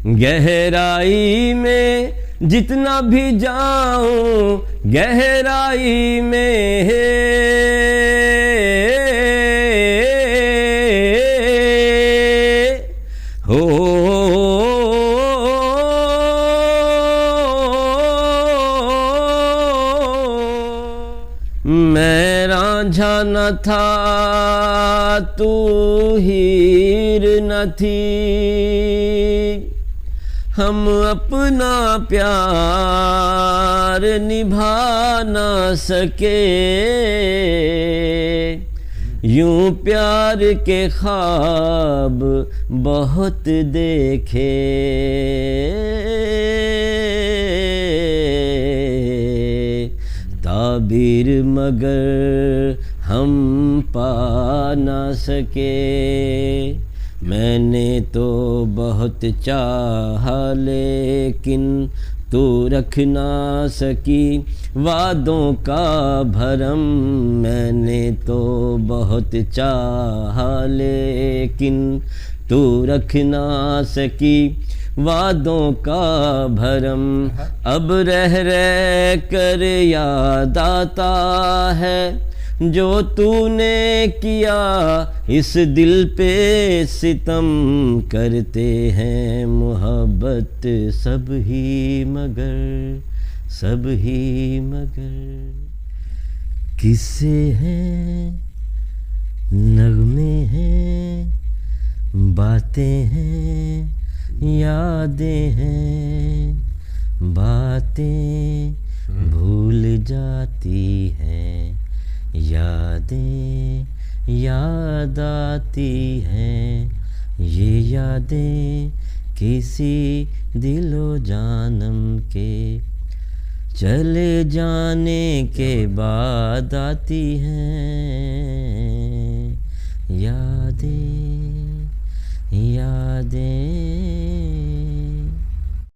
गहराई में जितना भी जाऊं, गहराई में हो मैं रांझा न था, तू हीर न थी, हम अपना प्यार निभा न सके। यूं प्यार के ख्वाब बहुत देखे, ताबीर मगर हम पा न सके। मैंने तो बहुत चाहा लेकिन तू रख ना सकी वादों का भरम। मैंने तो बहुत चाहा लेकिन तू रख ना सकी वादों का भरम। अब रह रह कर याद आता है जो तूने किया, इस दिल पे सितम करते हैं मोहब्बत सब ही मगर, सब ही मगर। किस्से हैं, नगमे हैं, बातें हैं, यादें हैं, बातें भूल जाती हैं, यादें याद आती हैं। ये यादें किसी दिलो जानम के चले जाने के बाद आती हैं। यादें यादें